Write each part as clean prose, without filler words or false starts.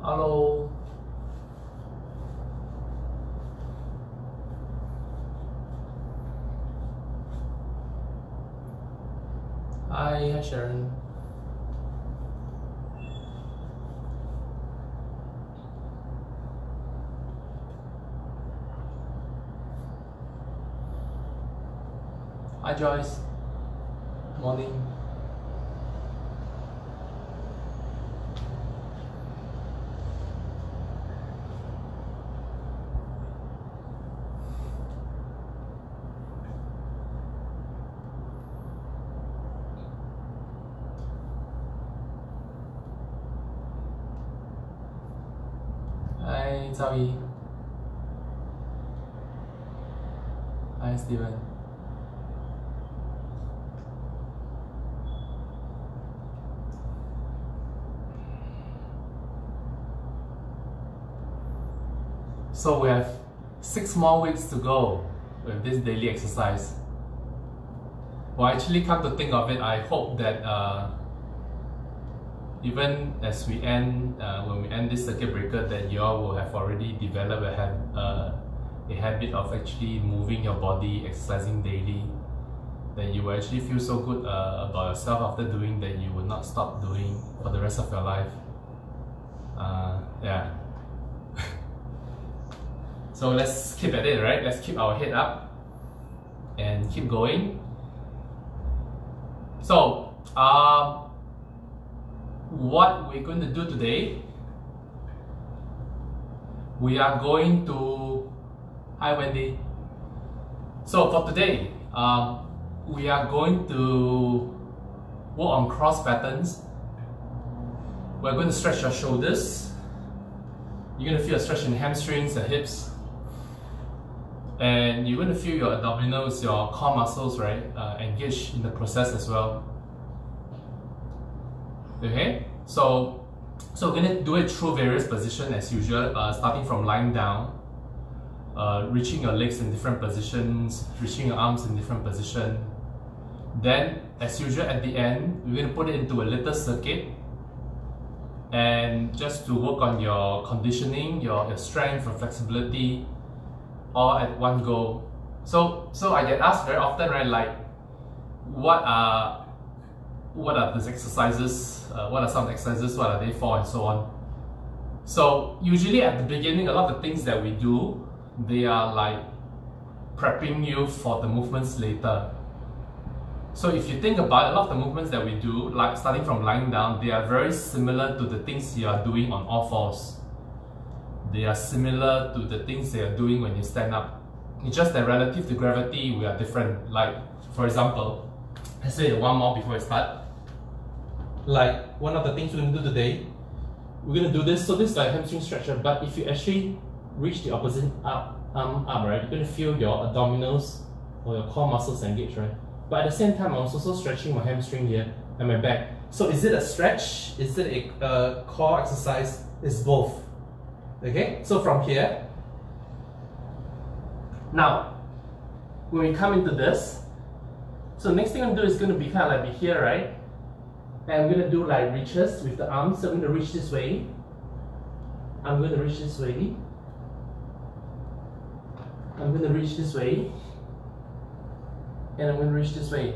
Hello. Hi Sharon. Hi Joyce. Morning. Hi Zhao Yi. Hi Steven. So we have 6 more weeks to go with this daily exercise. Well, actually, come to think of it, I hope that even as we end, when we end this circuit breaker, that you all will have already developed a habit of actually moving your body, exercising daily. That you will actually feel so good about yourself after doing that you will not stop doing for the rest of your life. Yeah. So let's keep at it, right? Let's keep our head up and keep going. So, what we're going to do today, we are going to... Hi Wendy. So for today, we are going to work on cross patterns. We're going to stretch your shoulders. You're going to feel a stretch in the hamstrings, the hips. And you're going to feel your abdominals, your core muscles, right, engage in the process as well. Okay, so we're going to do it through various positions as usual, starting from lying down, reaching your legs in different positions, reaching your arms in different positions. Then, as usual, at the end, we're going to put it into a little circuit, and just to work on your conditioning, your strength, your flexibility, all at one go. So I get asked very often, right, like, what are these exercises? What are some exercises? What are they for, and so on. So usually at the beginning, a lot of the things that we do, they are like prepping you for the movements later. So if you think about a lot of the movements that we do, like starting from lying down, they are very similar to the things you are doing on all fours. They are similar to the things they are doing when you stand up. It's just that relative to gravity, we are different. Like, for example, let's say one more before we start. Like, one of the things we're going to do today, we're going to do this. So this is like a hamstring stretcher, but if you actually reach the opposite arm up, right, you're going to feel your abdominals or your core muscles engage, right? But at the same time, I'm also stretching my hamstring here and my back. So is it a stretch? Is it a core exercise? It's both. Okay, so from here, now, when we come into this, so next thing I'm going to do is going to be kind of like be here, right? And I'm going to do like reaches with the arms. So I'm going to reach this way. I'm going to reach this way. I'm going to reach this way. And I'm going to reach this way.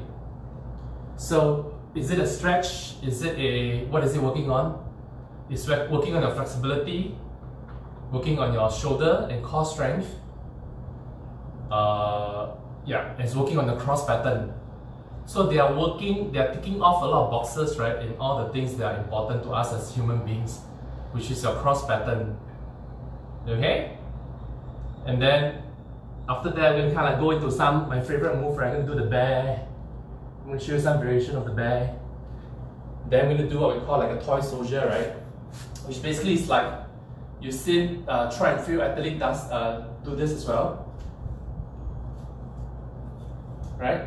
So, is it a stretch? Is it a, what is it working on? It's working on your flexibility, working on your shoulder and core strength. Yeah, it's working on the cross pattern. So they are ticking off a lot of boxes, right, in all the things that are important to us as human beings, which is your cross pattern. Okay? And then after that, we're going to kind of go into my favorite move, right? I'm going to do the bear. I'm going to show you some variation of the bear. Then we're going to do what we call like a toy soldier, right? Which basically is like, you've seen track and field athlete do this as well. Right?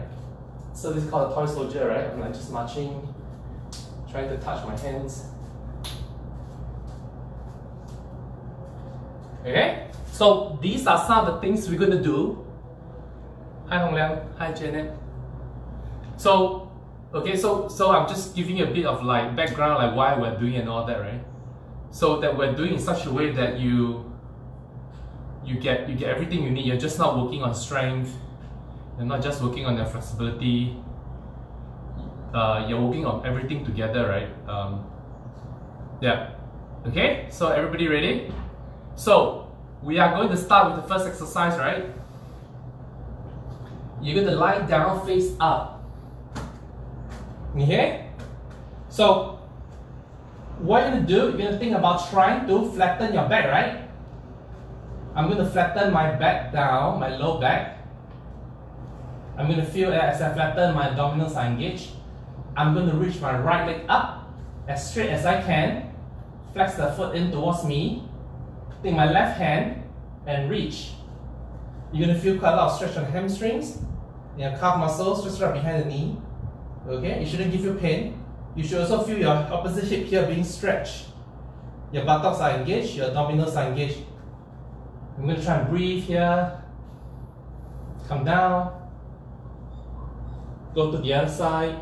So this is called a toy soldier, right? I'm like just marching, trying to touch my hands. Okay? So these are some of the things we're going to do. Hi Hong Liang, hi Janet. So, okay, so I'm just giving you a bit of like background, like why we're doing and all that, right? so that we're doing in such a way that you get everything you need. You're just not working on strength, you're not just working on your flexibility, you're working on everything together, right? Yeah. Okay, so everybody ready? So we are going to start with the first exercise, right? You're going to lie down face up. Okay? So what you're going to do, you're going to think about trying to flatten your back, right? I'm going to flatten my back down, my low back. I'm going to feel as I flatten my abdominals are engaged. I'm going to reach my right leg up as straight as I can. Flex the foot in towards me. Take my left hand and reach. You're going to feel quite a lot of stretch on hamstrings, your calf muscles just right behind the knee. Okay, it shouldn't give you pain. You should also feel your opposite hip here being stretched. Your buttocks are engaged, your abdominals are engaged. I'm going to try and breathe here. Come down. Go to the other side.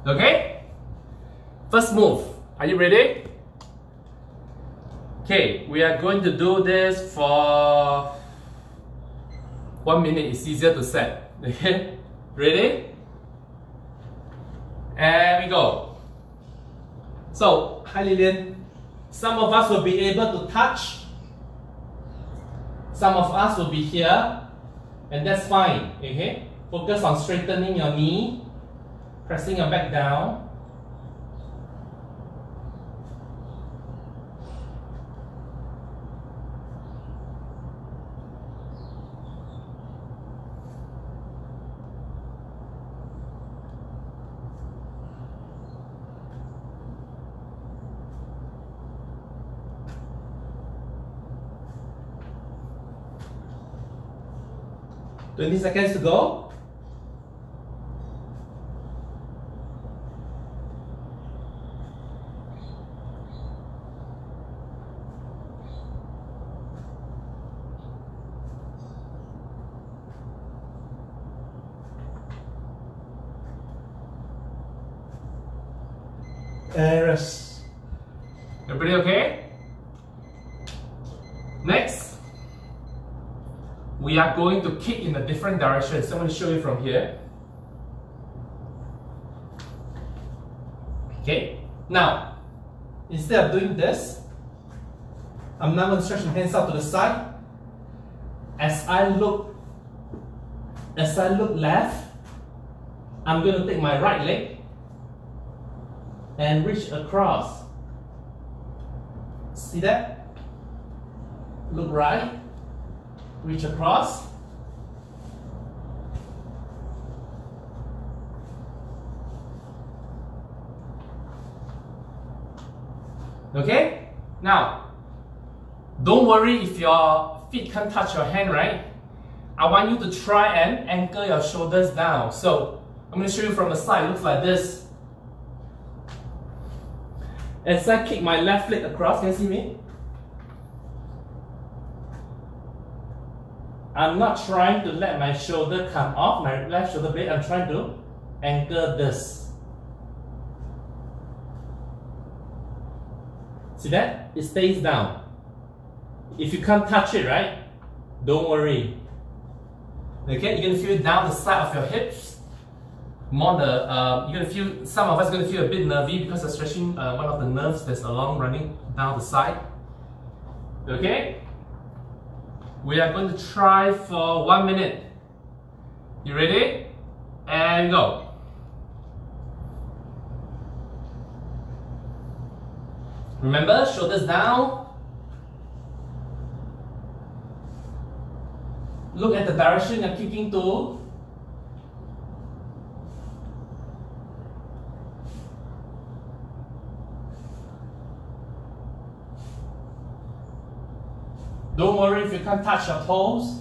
Okay? First move. Are you ready? Okay, we are going to do this for 1 minute. It's easier to set. Okay? Ready? And we go. So, hi Lillian. Some of us will be able to touch. Some of us will be here. And that's fine. Okay? Focus on straightening your knee. Pressing your back down. "20 seconds to go." And rest. Everybody okay? Next, we are going to kick in a different direction. So I'm going to show you from here. Okay, now, instead of doing this, I'm now going to stretch my hands out to the side. As I look left, I'm going to take my right leg and reach across. See that? Look right, reach across. Okay? Now, don't worry if your feet can't touch your hand, right? I want you to try and anchor your shoulders down. So, I'm going to show you from the side. It looks like this. As I kick my left leg across, can you see me? I'm not trying to let my shoulder come off, my left shoulder blade. I'm trying to anchor this. See that? It stays down. If you can't touch it, right? Don't worry. Okay, you're going to feel it down the side of your hips. More the you're gonna feel, some of us are gonna feel a bit nervy because of stretching one of the nerves that's along running down the side. Okay? We are going to try for 1 minute. You ready? And go. Remember, shoulders down. Look at the direction you're kicking to. Don't worry if you can't touch your toes.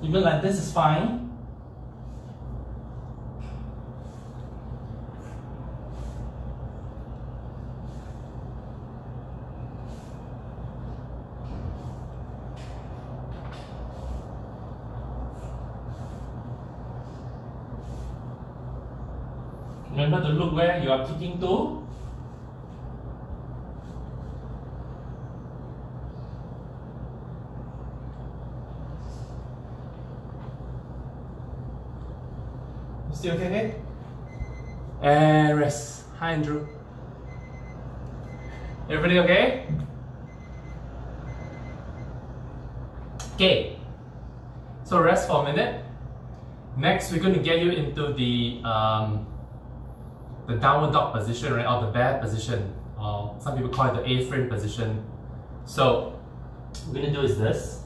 Even like this is fine. Remember to look where you are kicking to. You still okay? And rest. Hi, Andrew. Everybody okay? Okay. So rest for a minute. Next, we're going to get you into the downward dog position, right, or the bear position. Some people call it the A-frame position. So what we're going to do is this.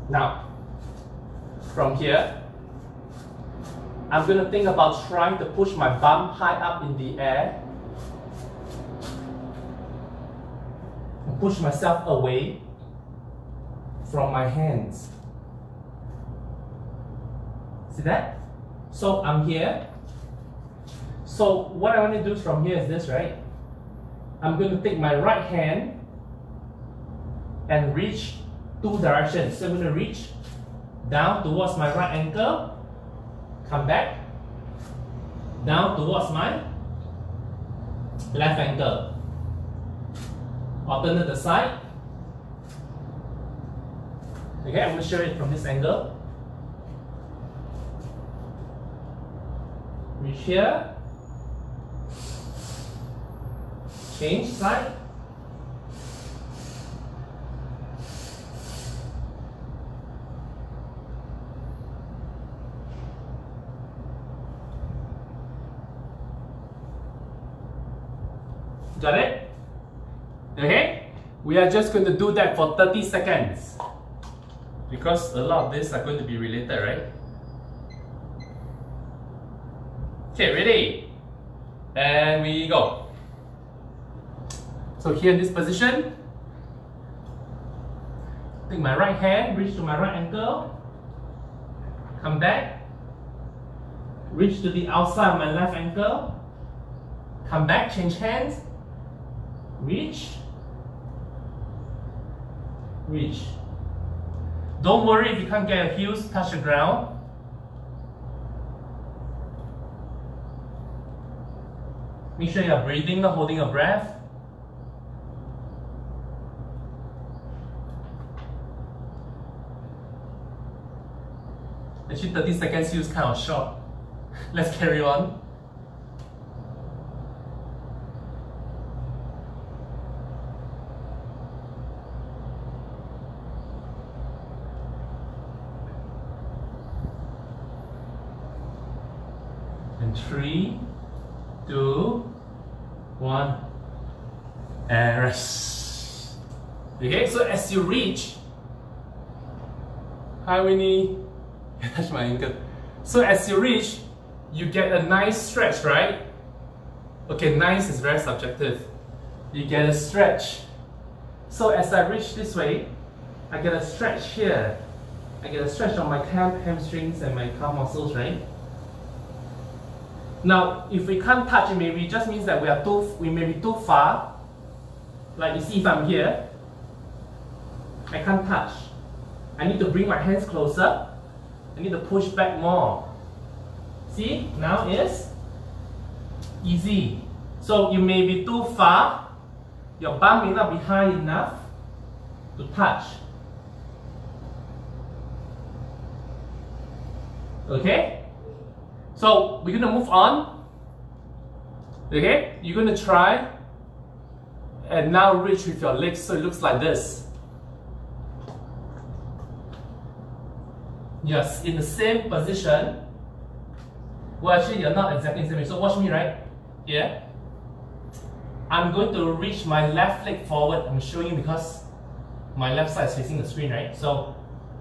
Now, from here, I'm going to think about trying to push my bum high up in the air and push myself away from my hands. See that? So I'm here. So what I want to do from here is this, right? I'm going to take my right hand and reach two directions. So I'm going to reach down towards my right ankle, come back, down towards my left ankle. Alternate the side. Okay, I'm going to show it from this angle. Reach here, change side. Got it? Okay? We are just going to do that for 30 seconds. Because a lot of these are going to be related, right? Okay, ready? And we go. So here in this position, take my right hand, reach to my right ankle, come back, reach to the outside of my left ankle, come back, change hands, reach, reach. Don't worry if you can't get your heels touch the ground. Make sure you're breathing, not holding your breath. Actually 30 seconds feels kind of short. Let's carry on. And 3, 2, 1, and rest. Okay, so as you reach, hi Winnie, touch my ankle. So as you reach, you get a nice stretch, right? Okay, nice is very subjective. You get a stretch. So as I reach this way, I get a stretch here. I get a stretch on my hamstrings and my calf muscles, right? Now, if we can't touch, it just means that we may be too far. Like you see, if I'm here, I can't touch. I need to bring my hands closer. I need to push back more. See, now it's easy. So you may be too far. Your bum may not be high enough to touch. Okay? So we're gonna move on. Okay? You're gonna try and now reach with your legs so it looks like this. Yes, in the same position. Well, actually, you're not exactly in the same. So watch me, right? Here. I'm going to reach my left leg forward. I'm showing you because my left side is facing the screen, right? So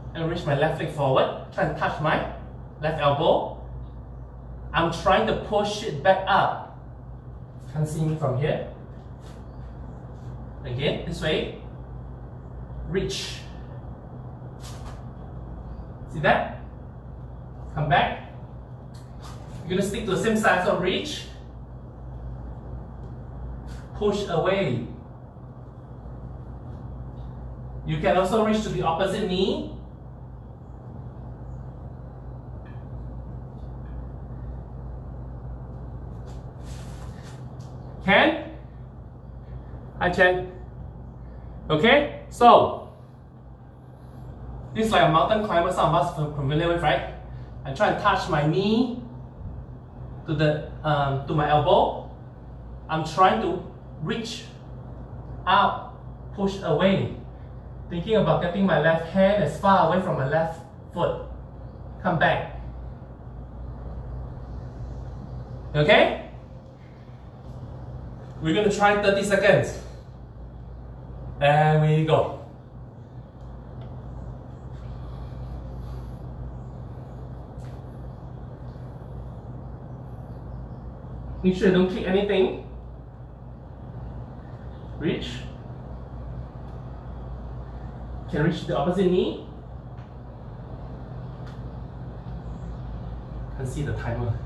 I'm going to reach my left leg forward, try and touch my left elbow. I'm trying to push it back up. Can't see me from here. Again, this way. Reach. See that? Come back. You're going to stick to the same side, so reach. Push away. You can also reach to the opposite knee. Can? Hi Chen. Okay, so this is like a mountain climber, some of us are familiar with, right? I try and touch my knee to the to my elbow. I'm trying to reach out, push away, thinking about getting my left hand as far away from my left foot. Come back. Okay? We're going to try 30 seconds. And we go. Make sure you don't kick anything. Reach. Can reach the opposite knee. Can see the timer.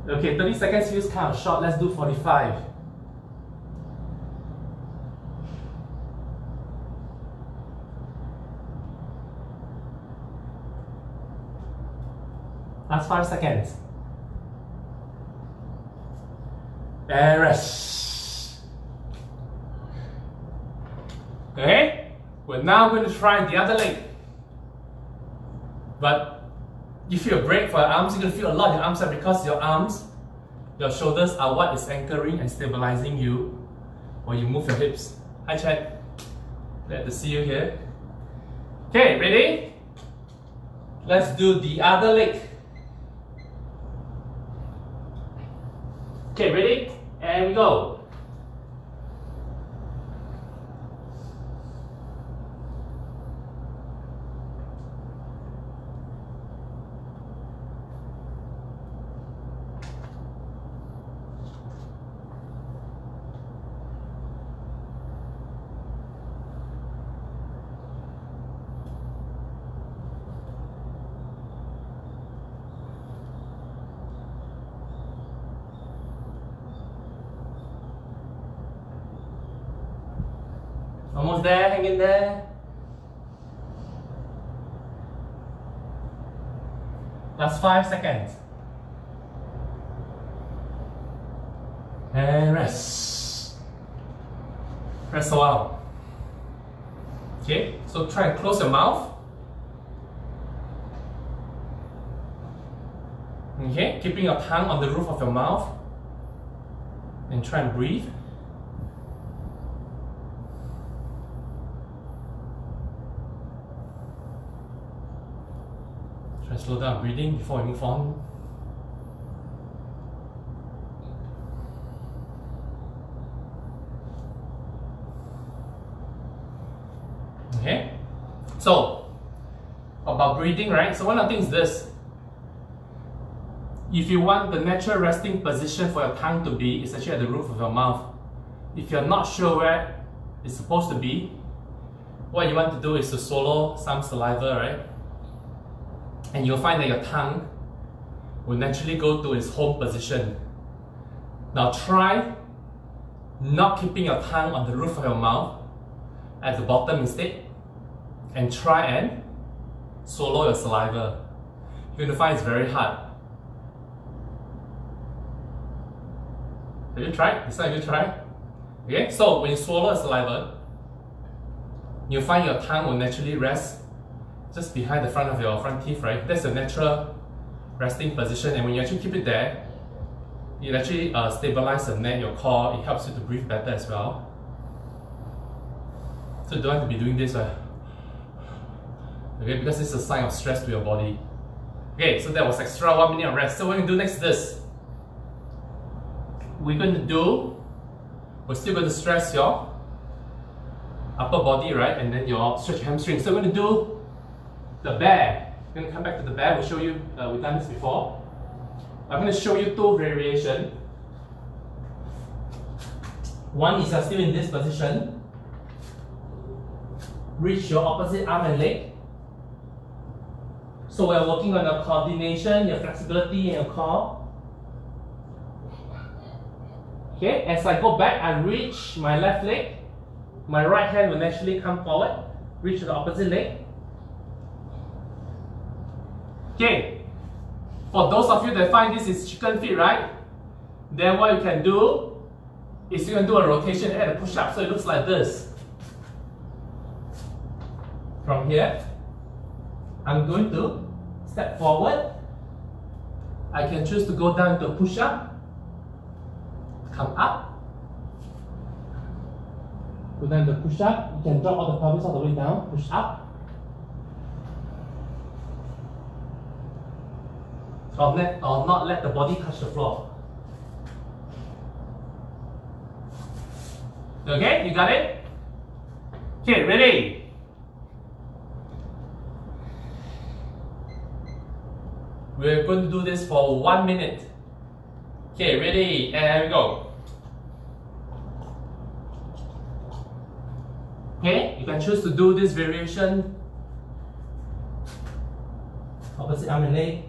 Okay, 30 seconds feels kind of short. Let's do 45. Last 5 seconds. And rest. Okay, we're now going to try the other leg. But give you a break for your arms. You're going to feel a lot in your arms because your arms, your shoulders are what is anchoring and stabilizing you when you move your hips. Hi Chad, glad to see you here. Okay, ready? Let's do the other leg. Okay, ready? And we go. Almost there, hang in there. Last 5 seconds. And rest. Rest a while. Okay, so try and close your mouth. Okay, keeping your tongue on the roof of your mouth. And try and breathe. Try to slow down breathing before we move on. Okay, so about breathing, right? So one of the things is this. If you want the natural resting position for your tongue to be, it's actually at the roof of your mouth. If you're not sure where it's supposed to be, what you want to do is to swallow some saliva, right? And you'll find that your tongue will naturally go to its home position. Now try not keeping your tongue on the roof of your mouth at the bottom instead, and try and swallow your saliva. You're going to find it's very hard. Have you tried? This time you try. Okay, so when you swallow your saliva, you'll find your tongue will naturally rest just behind the front of your front teeth, right? That's the natural resting position, and when you actually keep it there, it actually stabilizes the neck, your core. It helps you to breathe better as well. So you don't have to be doing this, okay? Because it's a sign of stress to your body. Okay, so that was extra 1 minute of rest. So what we do next is this. We're still going to stress your upper body, right? And then your stretch hamstrings. So we're going to do the bear. We're going to come back to the bear. We'll show you, we've done this before. I'm going to show you two variations. One is you're still in this position. Reach your opposite arm and leg. So we're working on your coordination, your flexibility, and your core. Okay, as I go back, I reach my left leg. My right hand will naturally come forward. Reach the opposite leg. Okay, For those of you that find this is chicken feet, right? Then what you can do is you can do a rotation and a push-up. So it looks like this. From here, I'm going to step forward. I can choose to go down to a push-up, come up, go down to push-up. You can drop all the pelvis all the way down, push up. Or not let the body touch the floor. Okay, you got it? Okay, ready? We're going to do this for 1 minute. Okay, ready? And here we go. Okay, you can choose to do this variation. Opposite arm and leg.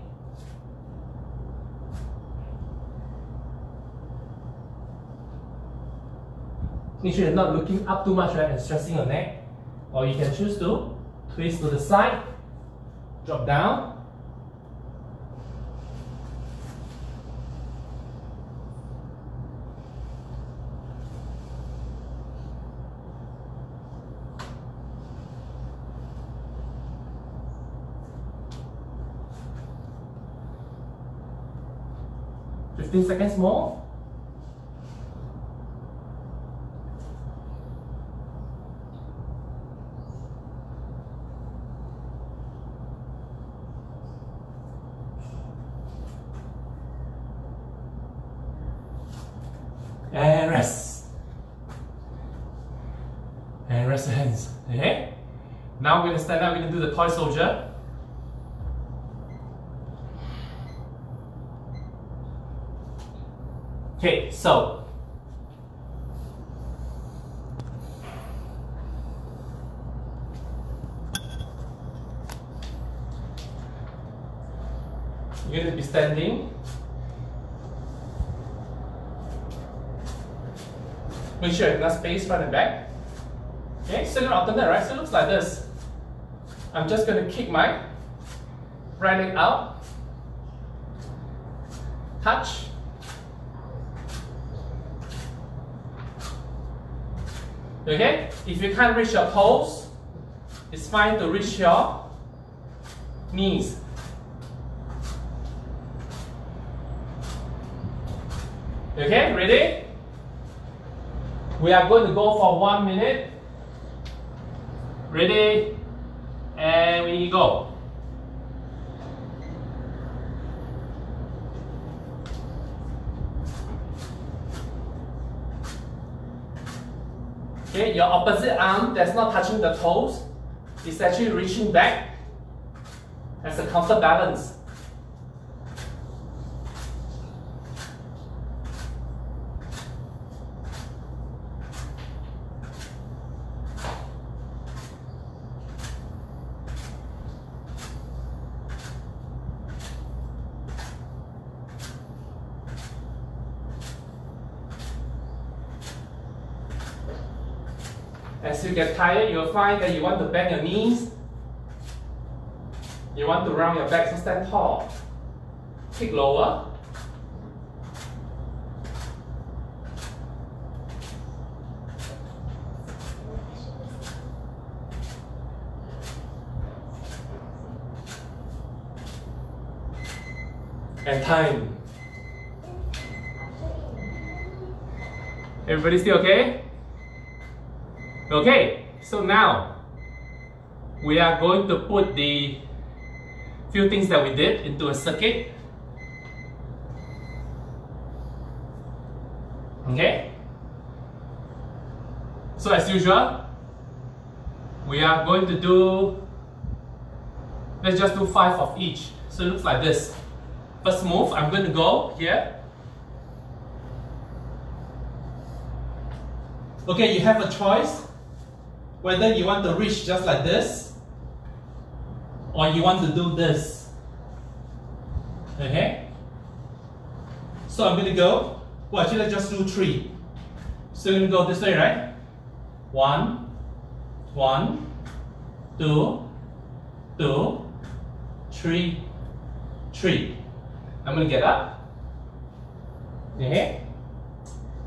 Make sure you're not looking up too much, right, and stressing your neck. Or you can choose to twist to the side, drop down. "15 seconds more." And rest. And rest the hands. Okay? Now we're going to stand up, we're going to do the toy soldier. Okay, so you're going to be standing. Make sure you have enough space front and back. Okay, so you're going to alternate, right? So it looks like this. I'm just going to kick my right leg out, touch, okay? If you can't reach your toes, it's fine to reach your knees. Okay, ready? We are going to go for 1 minute. Ready? And we go. Okay, your opposite arm that's not touching the toes is actually reaching back as a counterbalance. As you get tired, you'll find that you want to bend your knees. You want to round your back, so stand tall. Kick lower. And time. Everybody still okay? Okay, so now we are going to put the few things that we did into a circuit. Okay? So as usual, we are going to do, let's just do 5 of each. So it looks like this. First move, I'm going to go here. Okay, you have a choice whether you want to reach just like this or you want to do this. Okay? So I'm going to go, well actually let's just do 3. So you're going to go this way, right? 1, 1, 2, 2, 3, 3. I'm gonna get up. Okay?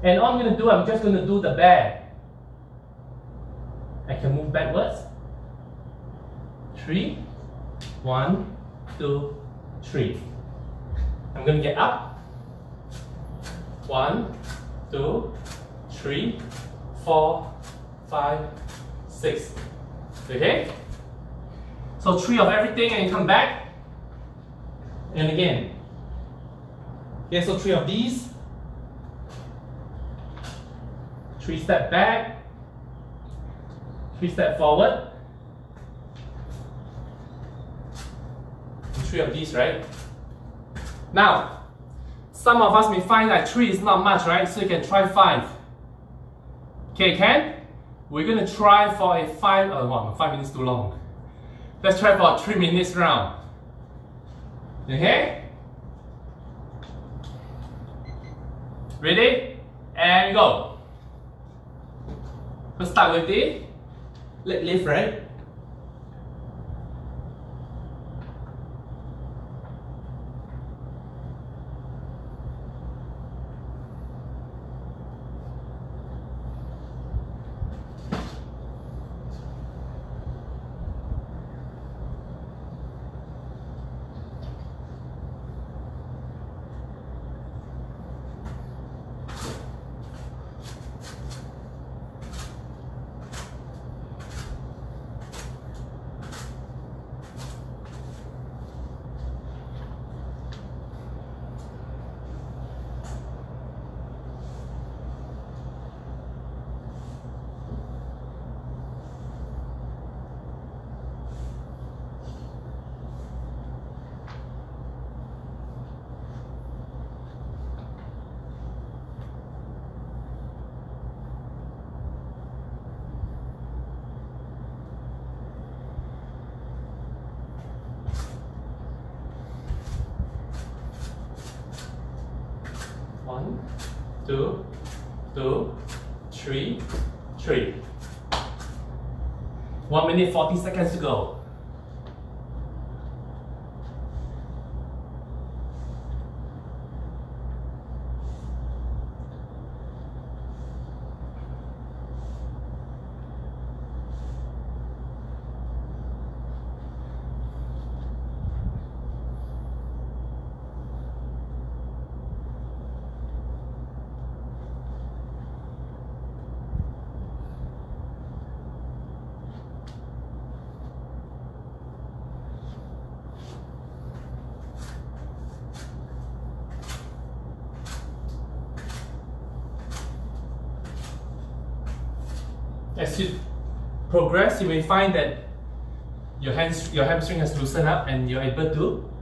And all I'm gonna do, I'm just gonna do the bear. I can move backwards. 3, 1, 2, 3. I'm gonna get up. 1, 2, 3, 4, 5, 6. Okay? So 3 of everything and you come back. And again. Okay, so 3 of these. 3 step back. 3 step forward. And 3 of these, right? Now, some of us may find that 3 is not much, right? So you can try 5. Okay, Ken? We're gonna try for a 5, well, 5 minutes too long. Let's try for a 3 minutes round. Okay? Ready? And go. Let's start with the leg lift, right? One, two, 3, 3. 1 minute 40 seconds to go. As you progress, you may find that your hamstring has loosened up and you're able to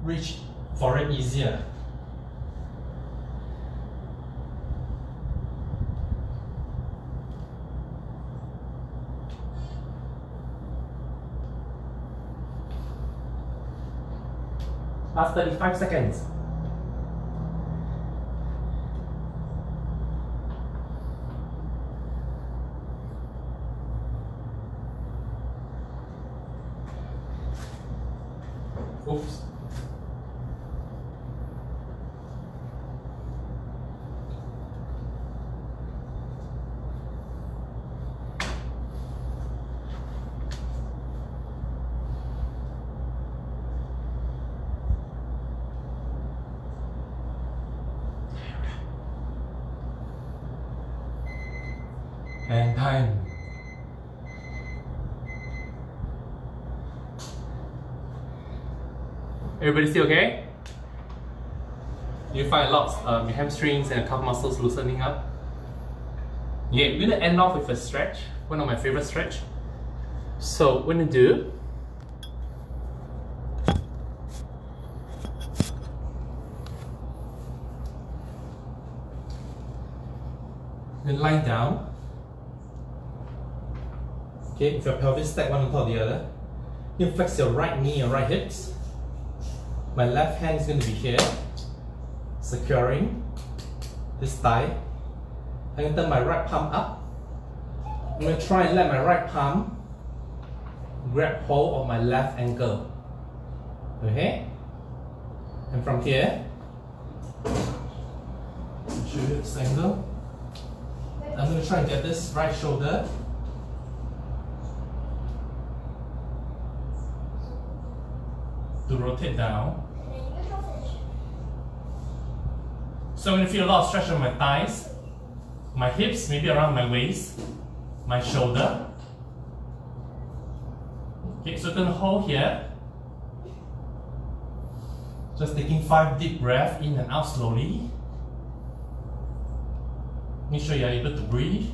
reach for it easier. Last 35 seconds. Oops. And time. Everybody still okay? You find lots of your hamstrings and calf muscles loosening up. Yeah, we're gonna end off with a stretch, one of my favorite stretch. So what we're gonna do, then lie down. Okay, with your pelvis stacked one on top of the other. You flex your right knee and right hips. My left hand is going to be here, securing this thigh. I'm going to turn my right palm up. I'm going to try and let my right palm grab hold of my left ankle. Okay? And from here, I'll show you this angle. I'm going to try and get this right shoulder to rotate down. So I'm going to feel a lot of stretch on my thighs, my hips, maybe around my waist, my shoulder. Okay, so I'm going to hold here. Just taking 5 deep breaths in and out slowly. Make sure you're able to breathe.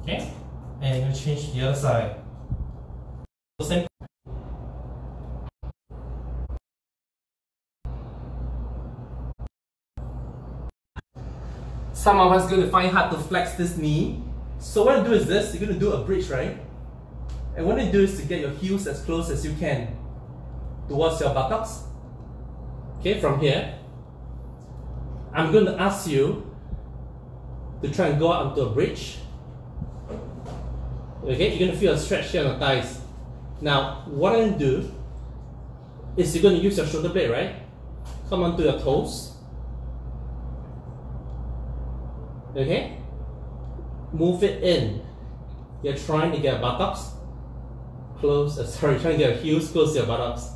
Okay, and I'm going to change to the other side. Same. Some of us are going to find it hard to flex this knee. So what you do is this, you're going to do a bridge, right? And what you do is to get your heels as close as you can towards your buttocks. Okay, from here, I'm going to ask you to try and go out onto a bridge. Okay, you're going to feel a stretch here on the thighs. Now, what I'm going to do is you're going to use your shoulder blade, right? Come onto your toes. Okay? Move it in. You're trying to get buttocks close, trying to get your heels close to your buttocks.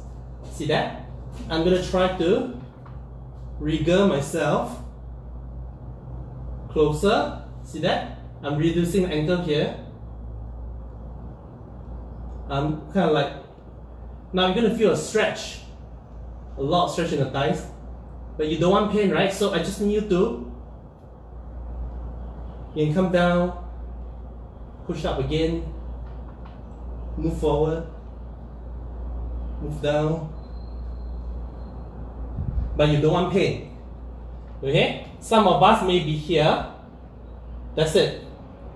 See that? I'm going to try to wriggle myself closer. See that? I'm reducing the angle here. I'm kind of like, now you're going to feel a stretch, a lot of stretch in the thighs, but you don't want pain, right? So I just need you can come down, push up again, move forward, move down, but you don't want pain, okay? Some of us may be here, that's it.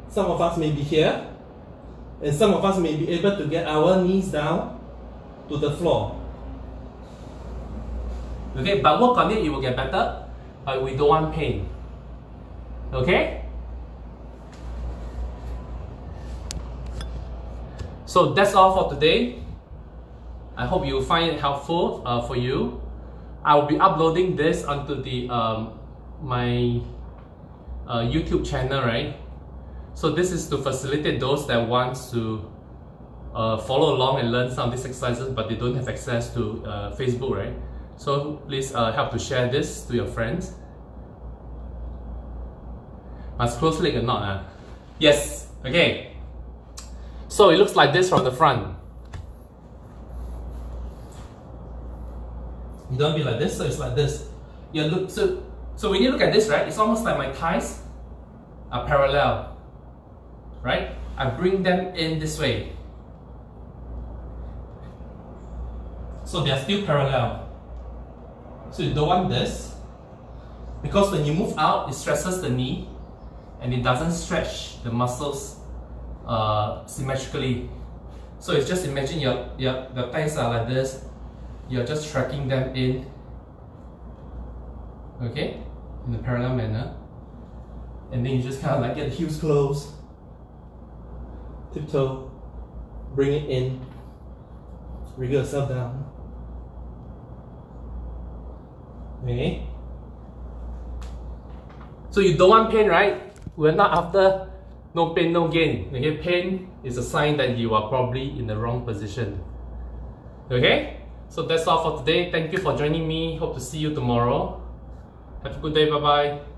Some of us may be here, and some of us may be able to get our knees down to the floor. Okay, but work on it, you will get better, but we don't want pain. Okay? So that's all for today. I hope you find it helpful for you. I will be uploading this onto the my YouTube channel, right? So this is to facilitate those that want to follow along and learn some of these exercises, but they don't have access to Facebook, right? So please help to share this to your friends. Must close leg or not? Yes. Okay. So it looks like this from the front. You don't be like this, so it's like this. You look so when you look at this, right? It's almost like my thighs are parallel. Right? I bring them in this way. So they are still parallel. So you don't want this, because when you move out, it stresses the knee and it doesn't stretch the muscles symmetrically. So it's just imagine the thighs are like this, you're just tracking them in, okay, in a parallel manner, and then you just kind of like get the heels close. Tiptoe, bring it in, wriggle yourself down. Okay? So you don't want pain, right? We're not after no pain, no gain. Okay? Pain is a sign that you are probably in the wrong position. Okay? So that's all for today. Thank you for joining me. Hope to see you tomorrow. Have a good day. Bye-bye.